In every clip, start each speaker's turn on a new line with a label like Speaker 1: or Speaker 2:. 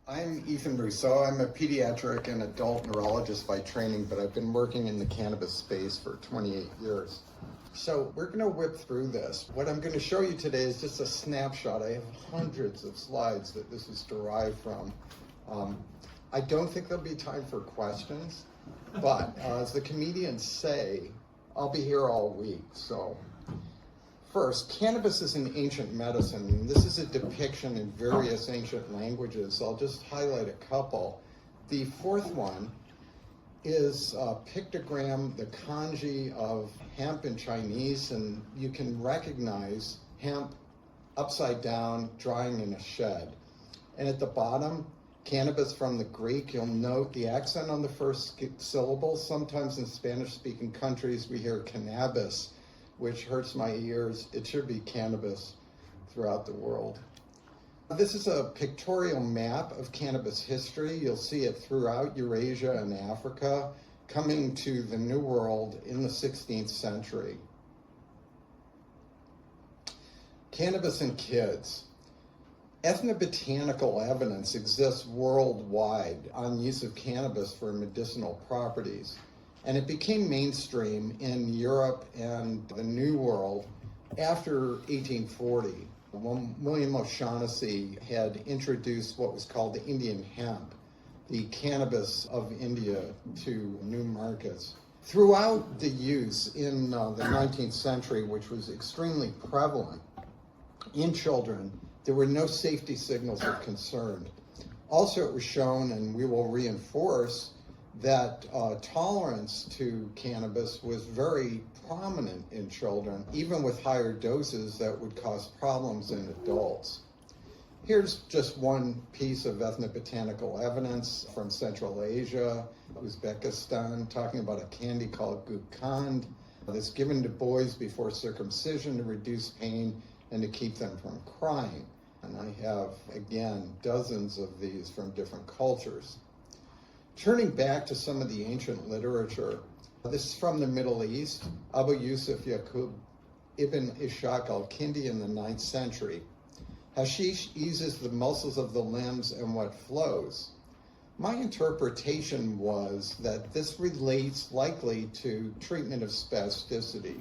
Speaker 1: I'm Ethan Russo. I'm a pediatric and adult neurologist by training, but I've been working in the cannabis space for 28 years. So we're going to whip through this. What I'm going to show you today is just a snapshot. I have hundreds of slides that this is derived from. I don't think there'll be time for questions, but as the comedians say, I'll be here all week. So first, cannabis is an ancient medicine. This is a depiction in various ancient languages. I'll just highlight a couple. The fourth one is a pictogram, the kanji of hemp in Chinese, and you can recognize hemp upside down, drying in a shed. And at the bottom, cannabis from the Greek. You'll note the accent on the first syllable. Sometimes in Spanish-speaking countries, we hear cannabis, which hurts my ears. It should be cannabis throughout the world. This is a pictorial map of cannabis history. You'll see it throughout Eurasia and Africa, coming to the New World in the 16th century. Cannabis in kids. Ethnobotanical evidence exists worldwide on use of cannabis for medicinal properties, and it became mainstream in Europe and the New World after 1840, when William O'Shaughnessy had introduced what was called the Indian hemp, the cannabis of India, to new markets. Throughout the use in the 19th century, which was extremely prevalent in children, there were no safety signals of concern. Also, it was shown, and we will reinforce, that tolerance to cannabis was very prominent in children, even with higher doses that would cause problems in adults. Here's just one piece of ethnobotanical evidence from Central Asia, Uzbekistan, talking about a candy called gukand that's given to boys before circumcision to reduce pain and to keep them from crying. And I have, again, dozens of these from different cultures. Turning back to some of the ancient literature, this is from the Middle East, Abu Yusuf Yaqub ibn Ishaq al-Kindi in the 9th century. Hashish eases the muscles of the limbs and what flows. My interpretation was that this relates likely to treatment of spasticity.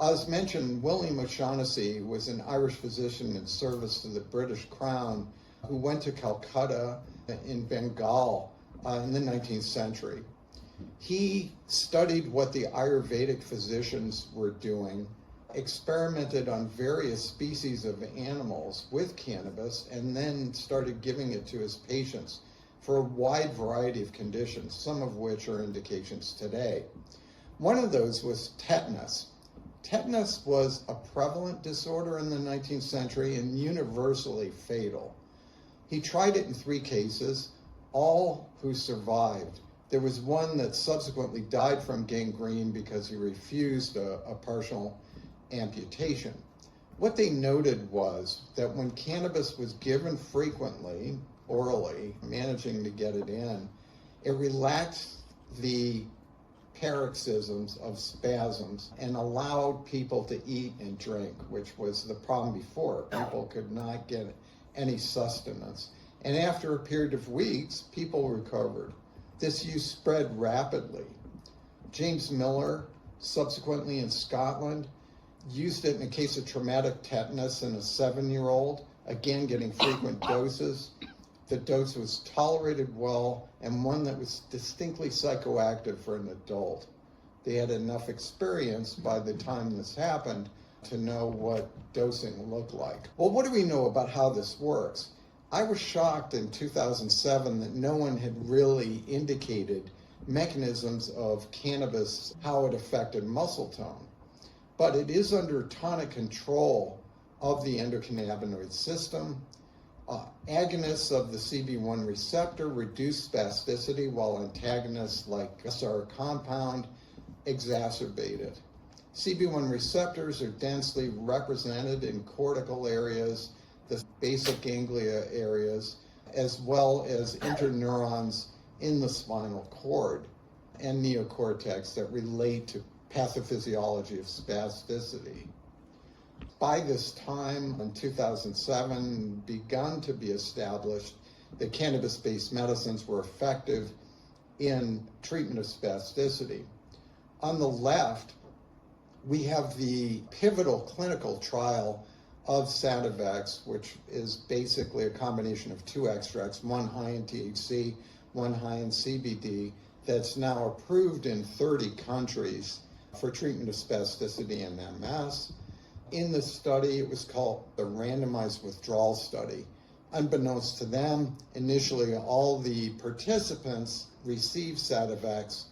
Speaker 1: As mentioned, William O'Shaughnessy was an Irish physician in service to the British Crown who went to Calcutta in Bengal in the 19th century. He studied what the Ayurvedic physicians were doing, experimented on various species of animals with cannabis, and then started giving it to his patients for a wide variety of conditions, some of which are indications today. One of those was tetanus. Tetanus was a prevalent disorder in the 19th century and universally fatal. He tried it in 3 cases, all who survived. There was one that subsequently died from gangrene because he refused a partial amputation. What they noted was that when cannabis was given frequently, orally, managing to get it in, it relaxed the paroxysms of spasms and allowed people to eat and drink, which was the problem before. People could not get any sustenance. And after a period of weeks, people recovered. This use spread rapidly. James Miller, subsequently in Scotland, used it in a case of traumatic tetanus in a 7-year-old, again getting frequent doses. The dose was tolerated well, and one that was distinctly psychoactive for an adult. They had enough experience by the time this happened to know what dosing looked like. Well, what do we know about how this works? I was shocked in 2007 that no one had really indicated mechanisms of cannabis, how it affected muscle tone. But it is under tonic control of the endocannabinoid system. Agonists of the CB1 receptor reduce spasticity, while antagonists like SR compound exacerbate it. CB1 receptors are densely represented in cortical areas, the basal ganglia areas, as well as interneurons in the spinal cord and neocortex that relate to pathophysiology of spasticity. By this time, in 2007, begun to be established that cannabis-based medicines were effective in treatment of spasticity. On the left, we have the pivotal clinical trial of Sativex, which is basically a combination of two extracts, one high in THC, one high in CBD, that's now approved in 30 countries for treatment of spasticity and MS. In the study, it was called the randomized withdrawal study. Unbeknownst to them, initially all the participants received Sativex.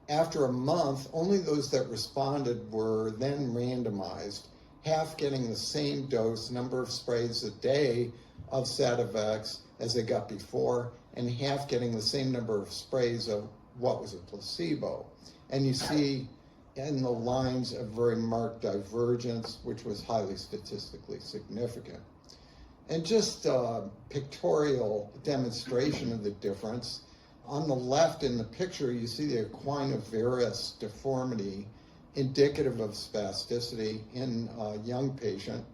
Speaker 1: After a month, only those that responded were then randomized, half getting the same dose, number of sprays a day of Sativex as they got before, and half getting the same number of sprays of what was a placebo. And you see in the lines a very marked divergence, which was highly statistically significant. And just a pictorial demonstration of the difference. On the left in the picture, you see the equinovarus deformity indicative of spasticity in a young patient.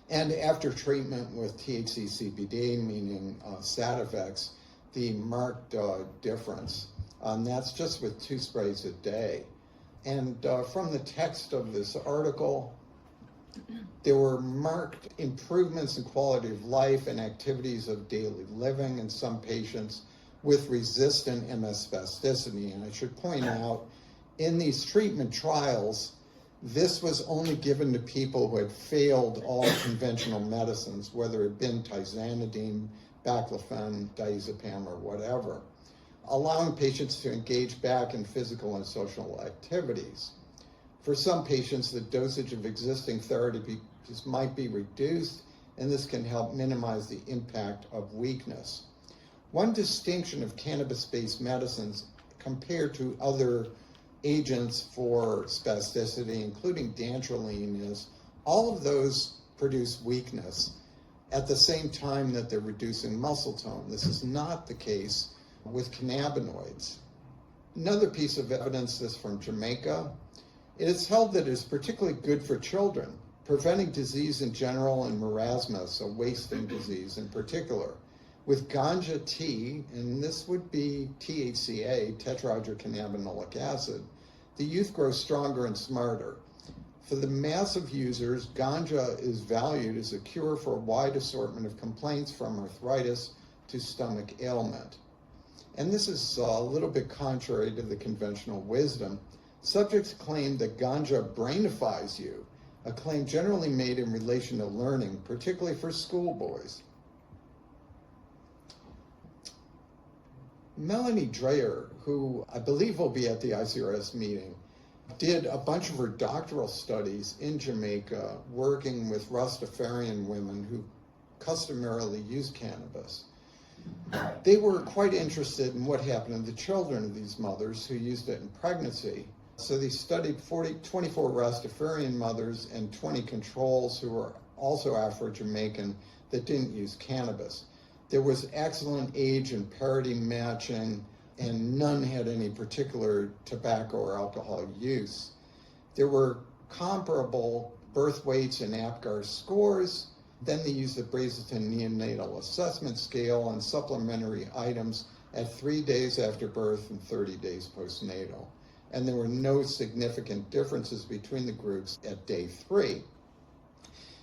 Speaker 1: And after treatment with THC CBD, meaning Sativex, the marked difference. That's just with 2 sprays a day. And from the text of this article, there were marked improvements in quality of life and activities of daily living in some patients with resistant MS spasticity. And I should point out, in these treatment trials, this was only given to people who had failed all conventional medicines, whether it had been tizanidine, baclofen, diazepam, or whatever, allowing patients to engage back in physical and social activities. For some patients, the dosage of existing therapies might be reduced, and this can help minimize the impact of weakness. One distinction of cannabis-based medicines compared to other agents for spasticity, including dantrolene, is all of those produce weakness at the same time that they're reducing muscle tone. This is not the case with cannabinoids. Another piece of evidence is from Jamaica. It is held that it is particularly good for children, preventing disease in general and marasmus, a wasting disease in particular. With ganja tea, and this would be THCA, tetrahydrocannabinolic acid, the youth grow stronger and smarter. For the massive users, ganja is valued as a cure for a wide assortment of complaints from arthritis to stomach ailment. And this is a little bit contrary to the conventional wisdom. Subjects claim that ganja brainifies you, a claim generally made in relation to learning, particularly for schoolboys. Melanie Dreyer, who I believe will be at the ICRS meeting, did a bunch of her doctoral studies in Jamaica working with Rastafarian women who customarily use cannabis. They were quite interested in what happened to the children of these mothers who used it in pregnancy. So they studied 24 Rastafarian mothers and 20 controls who were also Afro-Jamaican that didn't use cannabis. There was excellent age and parity matching, and none had any particular tobacco or alcohol use. There were comparable birth weights and APGAR scores. Then they used the Brazelton Neonatal Assessment Scale and supplementary items at 3 days after birth and 30 days postnatal. And there were no significant differences between the groups at day 3.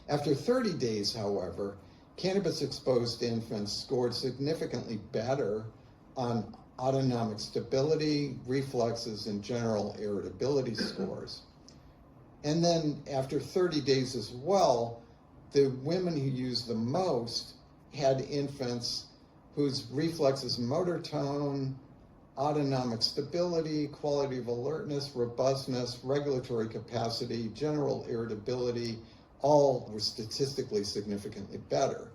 Speaker 1: After 30 days, however, cannabis-exposed infants scored significantly better on autonomic stability, reflexes, and general irritability scores. And then after 30 days as well, the women who used the most had infants whose reflexes, motor tone, autonomic stability, quality of alertness, robustness, regulatory capacity, general irritability, all were statistically significantly better.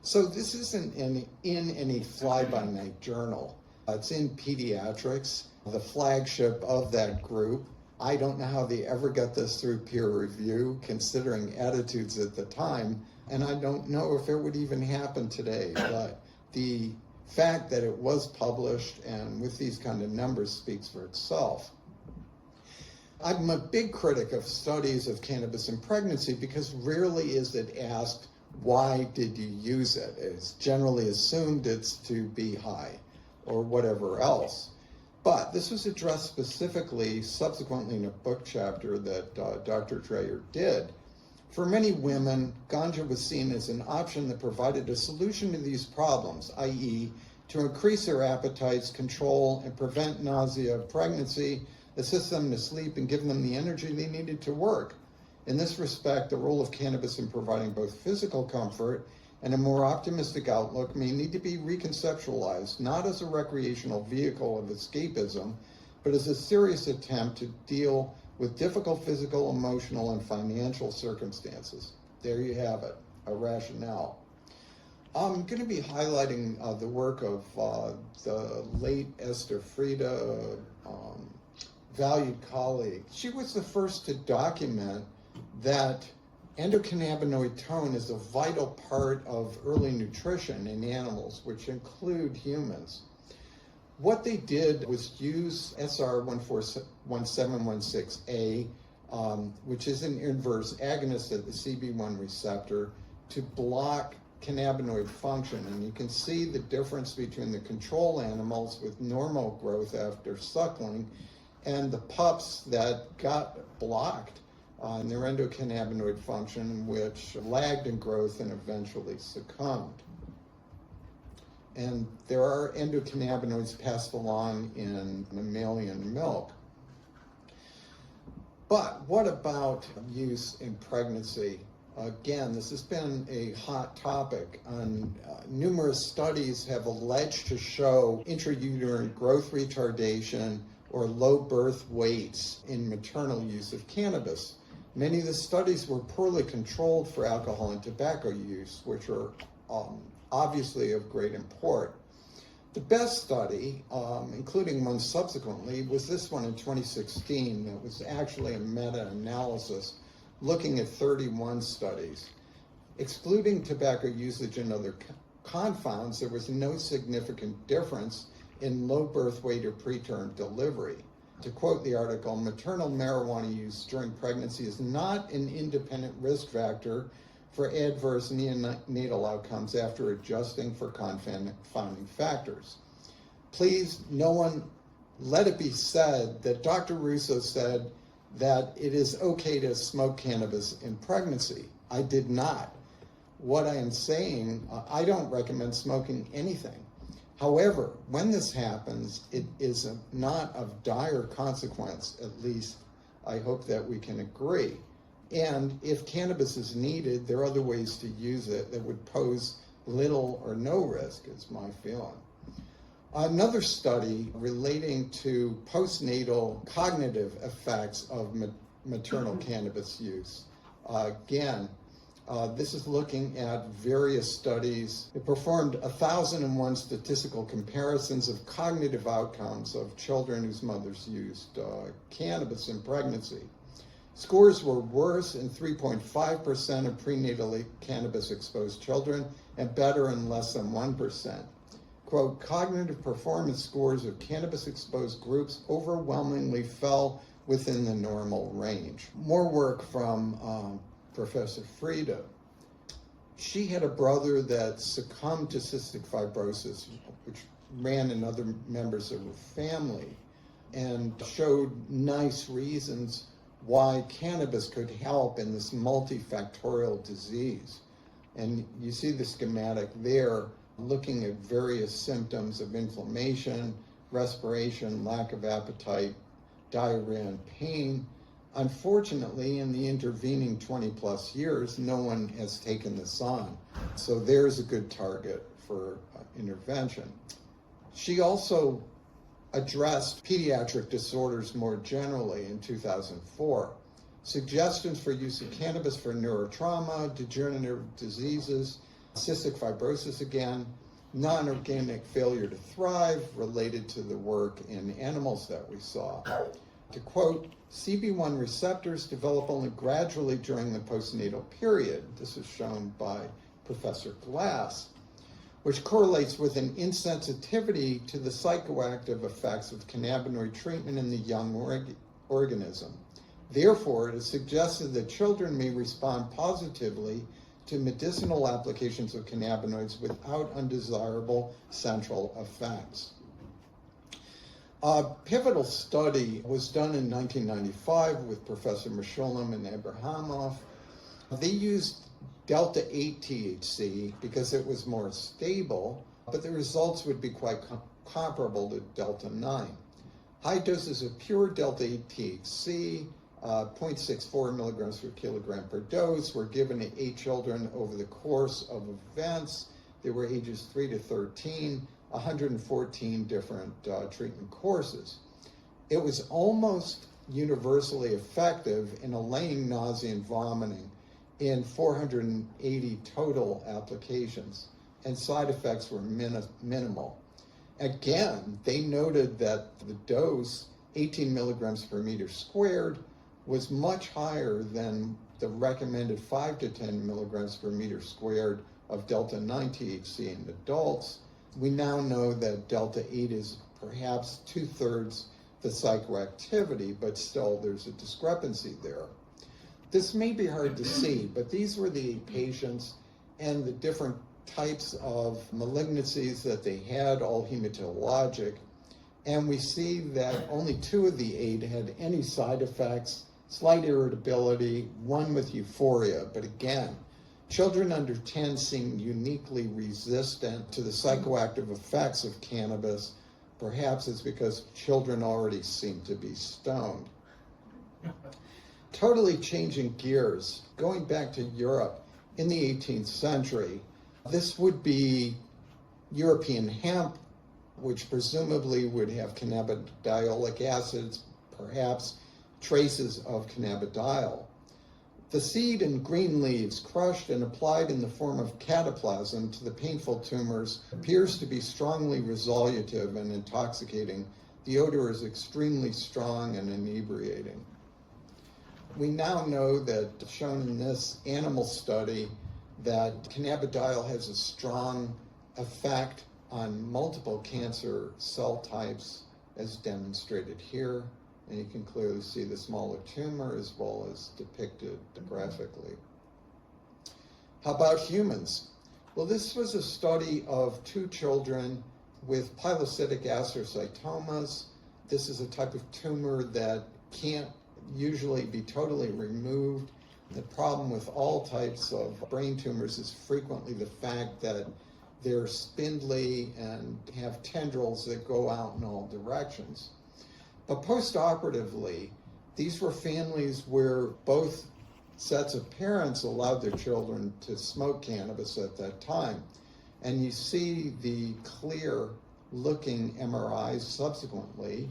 Speaker 1: So this isn't in any fly-by-night journal. It's in Pediatrics, the flagship of that group. I don't know how they ever got this through peer review, considering attitudes at the time, and I don't know if it would even happen today, but the fact that it was published and with these kind of numbers speaks for itself. I'm a big critic of studies of cannabis in pregnancy because rarely is it asked, Why did you use it? It's generally assumed it's to be high or whatever else. But this was addressed specifically subsequently in a book chapter that Dr. Dreyer did. For many women, ganja was seen as an option that provided a solution to these problems, i.e., to increase their appetites, control and prevent nausea of pregnancy, assist them to sleep, and give them the energy they needed to work. In this respect, the role of cannabis in providing both physical comfort and a more optimistic outlook may need to be reconceptualized, not as a recreational vehicle of escapism, but as a serious attempt to deal with difficult physical, emotional, and financial circumstances. There you have it, a rationale. I'm going to be highlighting the work of the late Esther Frieda, valued colleague. She was the first to document that endocannabinoid tone is a vital part of early nutrition in animals, which include humans. What they did was use SR1716A, which is an inverse agonist of the CB1 receptor, to block cannabinoid function. And you can see the difference between the control animals with normal growth after suckling and the pups that got blocked in their endocannabinoid function, which lagged in growth and eventually succumbed. And there are endocannabinoids passed along in mammalian milk. But what about use in pregnancy? Again, this has been a hot topic. Numerous studies have alleged to show intrauterine growth retardation or low birth weights in maternal use of cannabis. Many of the studies were poorly controlled for alcohol and tobacco use, which are obviously of great import. The best study, including one subsequently, was this one in 2016 that was actually a meta-analysis looking at 31 studies. Excluding tobacco usage and other confounds, there was no significant difference in low birth weight or preterm delivery. To quote the article, maternal marijuana use during pregnancy is not an independent risk factor for adverse neonatal outcomes after adjusting for confounding factors. Please, no one let it be said that Dr. Russo said that it is okay to smoke cannabis in pregnancy. I did not. What I am saying, I don't recommend smoking anything. However, when this happens, it is not of dire consequence, at least I hope that we can agree. And if cannabis is needed, there are other ways to use it that would pose little or no risk, is my feeling. Another study relating to postnatal cognitive effects of maternal cannabis use. This is looking at various studies. It performed 1,001 statistical comparisons of cognitive outcomes of children whose mothers used cannabis in pregnancy. Scores were worse in 3.5% of prenatally cannabis-exposed children and better in less than 1%. Quote, cognitive performance scores of cannabis-exposed groups overwhelmingly fell within the normal range. More work from Professor Frieda. She had a brother that succumbed to cystic fibrosis, which ran in other members of her family, and showed nice reasons why cannabis could help in this multifactorial disease. And you see the schematic there, looking at various symptoms of inflammation, respiration, lack of appetite, diarrhea, and pain. Unfortunately, in the intervening 20 plus years, no one has taken this on. So there's a good target for intervention. She also addressed pediatric disorders more generally in 2004. Suggestions for use of cannabis for neurotrauma, degenerative diseases, cystic fibrosis again, non-organic failure to thrive related to the work in animals that we saw. To quote, CB1 receptors develop only gradually during the postnatal period. This is shown by Professor Glass, which correlates with an insensitivity to the psychoactive effects of cannabinoid treatment in the young organism. Therefore, it is suggested that children may respond positively to medicinal applications of cannabinoids without undesirable central effects. A pivotal study was done in 1995 with Professor Mishulam and Abrahamov. They used delta 8 THC because it was more stable, but the results would be quite comparable to delta 9. High doses of pure delta 8 THC, 0.64 milligrams per kilogram per dose, were given to 8 children over the course of events. They were ages 3 to 13, 114 different treatment courses. It was almost universally effective in allaying nausea and vomiting in 480 total applications, and side effects were minimal. Again, they noted that the dose, 18 milligrams per meter squared, was much higher than the recommended 5 to 10 milligrams per meter squared of delta 9 THC in adults. We now know that delta 8 is perhaps 2/3 the psychoactivity, but still there's a discrepancy there. This may be hard to see, but these were the patients and the different types of malignancies that they had, all hematologic. And we see that only 2 of the 8 had any side effects, slight irritability, 1 with euphoria. But again, children under 10 seem uniquely resistant to the psychoactive effects of cannabis. Perhaps it's because children already seem to be stoned. Totally changing gears, going back to Europe in the 18th century, this would be European hemp, which presumably would have cannabidiolic acids, perhaps traces of cannabidiol. The seed and green leaves, crushed and applied in the form of cataplasm to the painful tumors, appears to be strongly resolutive and intoxicating. The odor is extremely strong and inebriating. We now know that, shown in this animal study, that cannabidiol has a strong effect on multiple cancer cell types, as demonstrated here. And you can clearly see the smaller tumor as well as depicted graphically. How about humans? Well, this was a study of 2 children with pilocytic astrocytomas. This is a type of tumor that can't usually be totally removed. The problem with all types of brain tumors is frequently the fact that they're spindly and have tendrils that go out in all directions. But post-operatively, these were families where both sets of parents allowed their children to smoke cannabis at that time. And you see the clear-looking MRIs subsequently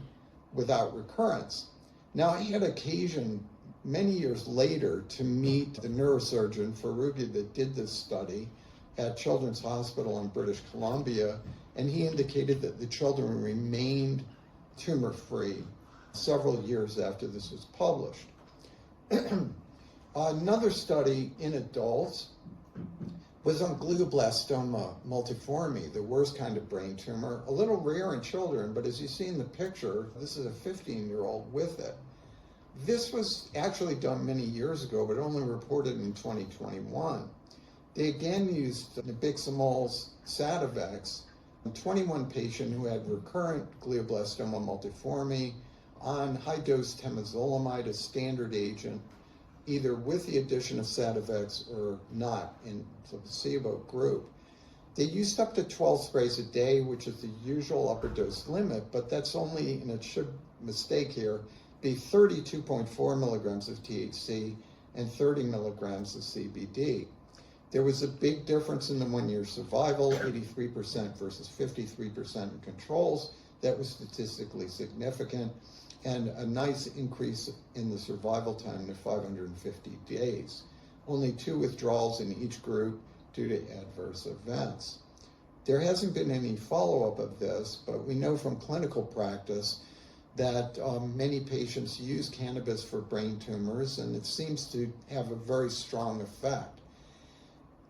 Speaker 1: without recurrence. Now, I had occasion many years later to meet the neurosurgeon, Farugi, that did this study at Children's Hospital in British Columbia, and he indicated that the children remained tumor-free several years after this was published. Another study in adults was on glioblastoma multiforme, the worst kind of brain tumor, a little rare in children, but as you see in the picture, this is a 15-year-old with it. This was actually done many years ago, but only reported in 2021. They again used nabiximols Sativex, a 21 patient who had recurrent glioblastoma multiforme on high-dose temozolomide, a standard agent, either with the addition of Sativex or not in the placebo group. They used up to 12 sprays a day, which is the usual upper dose limit, but that's only, and it should mistake here, be 32.4 milligrams of THC and 30 milligrams of CBD. There was a big difference in the 1-year survival, 83% versus 53% in controls. That was statistically significant, and a nice increase in the survival time to 550 days. Only 2 withdrawals in each group due to adverse events. There hasn't been any follow-up of this, but we know from clinical practice that many patients use cannabis for brain tumors, and it seems to have a very strong effect.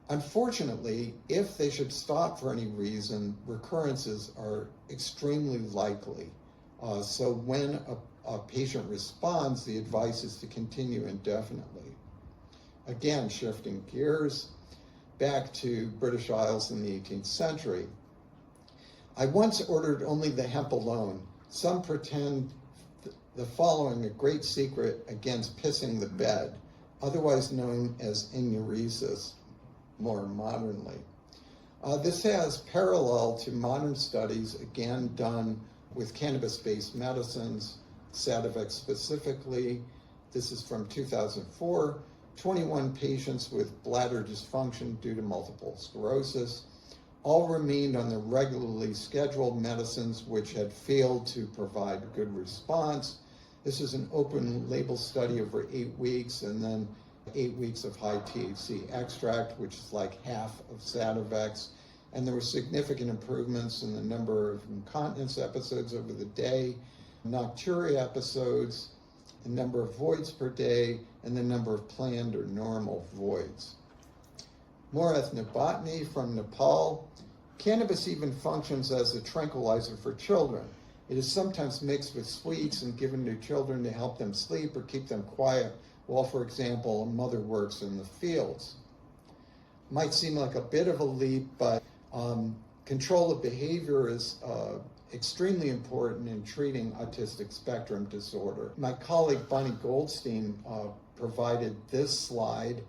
Speaker 1: Unfortunately, if they should stop for any reason, recurrences are extremely likely. So when a patient responds, the advice is to continue indefinitely. Again, shifting gears, back to British Isles in the 18th century. I once ordered only the hemp alone. Some pretend the following a great secret against pissing the bed, otherwise known as enuresis, more modernly. This has parallel to modern studies, again done with cannabis-based medicines, Sativex specifically. This is from 2004, 21 patients with bladder dysfunction due to multiple sclerosis. All remained on the regularly scheduled medicines which had failed to provide good response. This is an open label study over 8 weeks, and then 8 weeks of high THC extract, which is like half of Sativex. And there were significant improvements in the number of incontinence episodes over the day, nocturia episodes, the number of voids per day, and the number of planned or normal voids. More ethnobotany from Nepal. Cannabis even functions as a tranquilizer for children. It is sometimes mixed with sweets and given to children to help them sleep or keep them quiet while, for example, a mother works in the fields. Might seem like a bit of a leap, but control of behavior is extremely important in treating autistic spectrum disorder. My colleague Bonnie Goldstein provided this slide.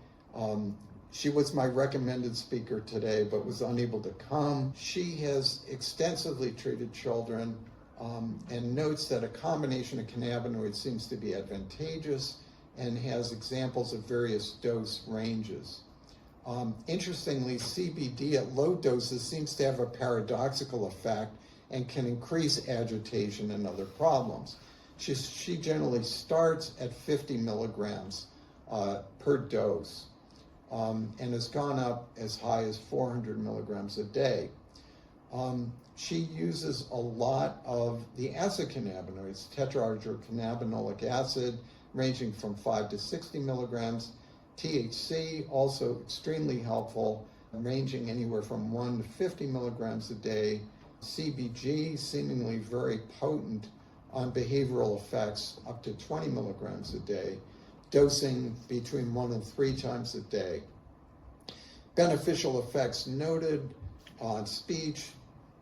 Speaker 1: She was my recommended speaker today, but was unable to come. She has extensively treated children and notes that a combination of cannabinoids seems to be advantageous and has examples of various dose ranges. Interestingly, CBD at low doses seems to have a paradoxical effect and can increase agitation and other problems. She generally starts at 50 milligrams per dose and has gone up as high as 400 milligrams a day. She uses a lot of the acid cannabinoids, tetrahydrocannabinolic acid, ranging from 5 to 60 milligrams. THC, also extremely helpful, ranging anywhere from 1 to 50 milligrams a day. CBG, seemingly very potent on behavioral effects, up to 20 milligrams a day. Dosing between 1 and 3 times a day. Beneficial effects noted on speech,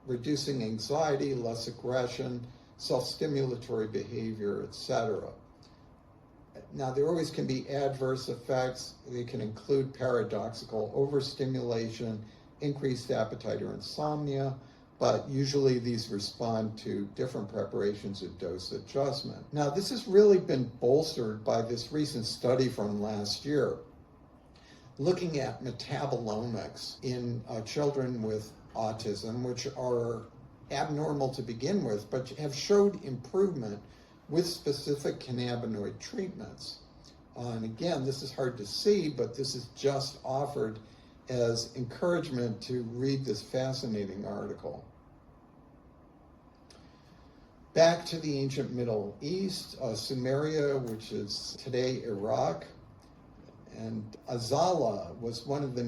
Speaker 1: reducing anxiety, less aggression, self-stimulatory behavior, etc. Now, there always can be adverse effects. They can include paradoxical overstimulation, increased appetite, or insomnia, but usually these respond to different preparations of dose adjustment. Now, this has really been bolstered by this recent study from last year, looking at metabolomics in children with autism, which are abnormal to begin with, but have showed improvement with specific cannabinoid treatments. And again, this is hard to see, but this is just offered as encouragement to read this fascinating article. Back to the ancient Middle East, Sumeria, which is today Iraq, and Azala was one of the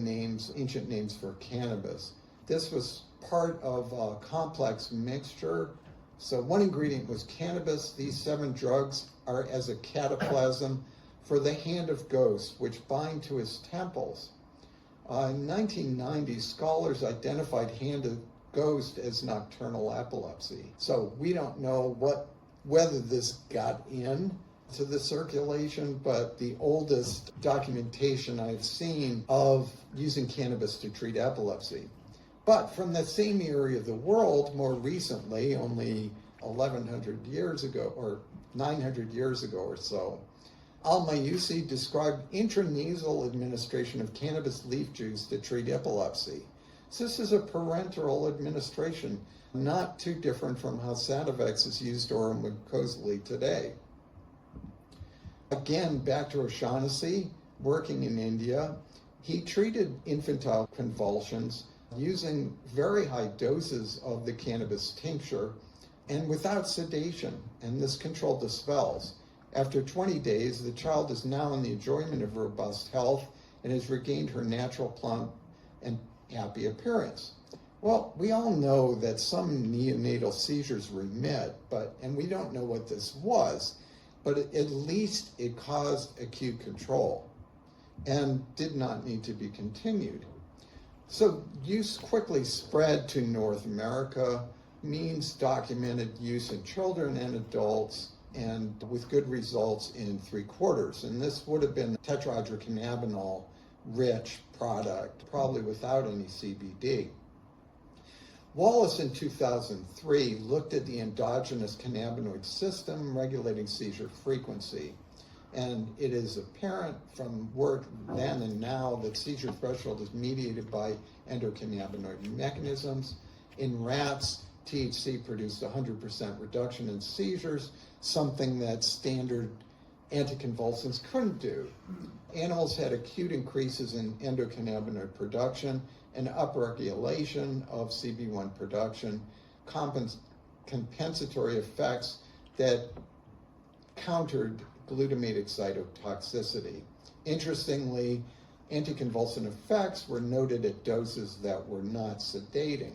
Speaker 1: ancient names for cannabis. This was part of a complex mixture. So one ingredient was cannabis. These 7 drugs are as a cataplasm for the hand of ghosts, which bind to his temples. In 1990, scholars identified hand of ghost as nocturnal epilepsy. So we don't know whether this got in to the circulation, but the oldest documentation I've seen of using cannabis to treat epilepsy. But from the same area of the world, more recently, only 1,100 years ago, or 900 years ago or so, Al-Mayusi described intranasal administration of cannabis leaf juice to treat epilepsy. So this is a parenteral administration, not too different from how Sativex is used oromucosally today. Again, back to O'Shaughnessy, working in India, he treated infantile convulsions using very high doses of the cannabis tincture and without sedation, and this controlled the spells. After 20 days, the child is now in the enjoyment of robust health and has regained her natural plump and happy appearance. Well, we all know that some neonatal seizures remit, and we don't know what this was, but at least it caused acute control and did not need to be continued. So use quickly spread to North America, means documented use in children and adults, and with good results in 3/4. And this would have been tetrahydrocannabinol rich product, probably without any CBD. Wallace in 2003 looked at the endogenous cannabinoid system regulating seizure frequency. And it is apparent from work then and now that seizure threshold is mediated by endocannabinoid mechanisms. In rats, THC produced 100% reduction in seizures, something that standard anticonvulsants couldn't do. Animals had acute increases in endocannabinoid production and upregulation of CB1 production, compensatory effects that countered glutamate excitotoxicity. Interestingly, anticonvulsant effects were noted at doses that were not sedating.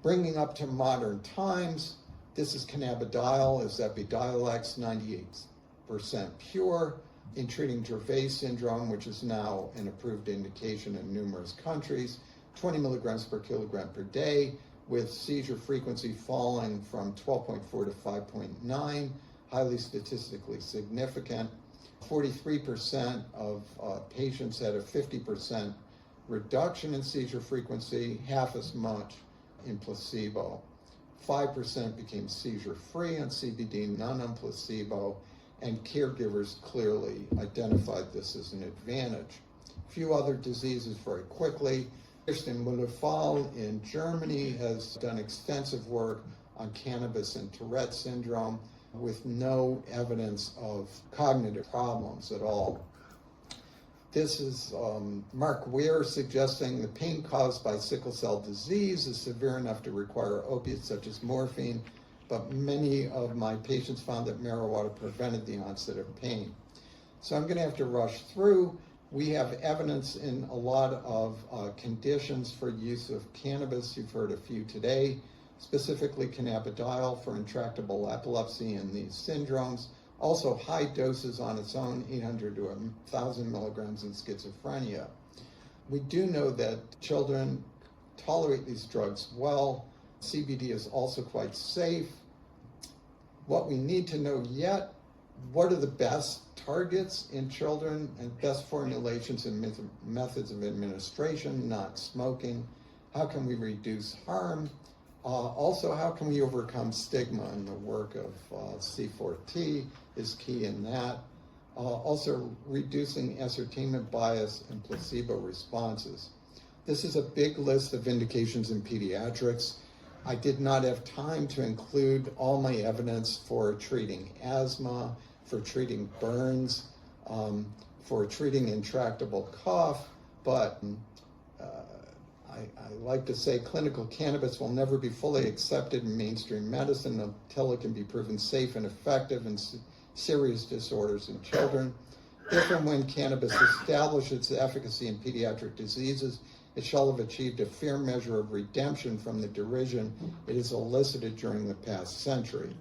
Speaker 1: Bringing up to modern times, this is cannabidiol, is Epidiolex, 98% pure, in treating Dravet syndrome, which is now an approved indication in numerous countries, 20 milligrams per kilogram per day, with seizure frequency falling from 12.4 to 5.9, highly statistically significant. 43% of patients had a 50% reduction in seizure frequency, half as much in placebo. 5% became seizure-free on CBD, none on placebo, and caregivers clearly identified this as an advantage. A few other diseases very quickly. Christian Müller-Fall in Germany has done extensive work on cannabis and Tourette syndrome with no evidence of cognitive problems at all. This is Mark Weir suggesting the pain caused by sickle cell disease is severe enough to require opiates such as morphine, but many of my patients found that marijuana prevented the onset of pain. So I'm going to have to rush through. We have evidence in a lot of conditions for use of cannabis. You've heard a few today, specifically cannabidiol for intractable epilepsy and these syndromes. Also high doses on its own, 800 to 1,000 milligrams in schizophrenia. We do know that children tolerate these drugs well. CBD is also quite safe. What we need to know yet, what are the best targets in children and best formulations and methods of administration, not smoking? How can we reduce harm? Also, how can we overcome stigma? And the work of C4T is key in that. Also, reducing ascertainment bias and placebo responses. This is a big list of indications in pediatrics. I did not have time to include all my evidence for treating asthma, for treating burns, for treating intractable cough, but I like to say clinical cannabis will never be fully accepted in mainstream medicine until it can be proven safe and effective in serious disorders in children. If and when cannabis establishes its efficacy in pediatric diseases, it shall have achieved a fair measure of redemption from the derision it has elicited during the past century.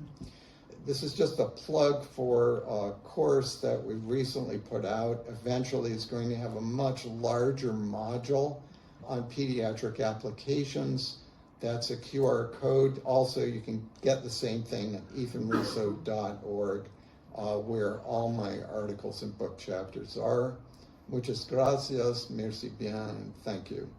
Speaker 1: This is just a plug for a course that we recently put out. Eventually, it's going to have a much larger module on pediatric applications. That's a QR code. Also, you can get the same thing at ethanrusso.org, where all my articles and book chapters are. Muchas gracias, merci bien, and thank you.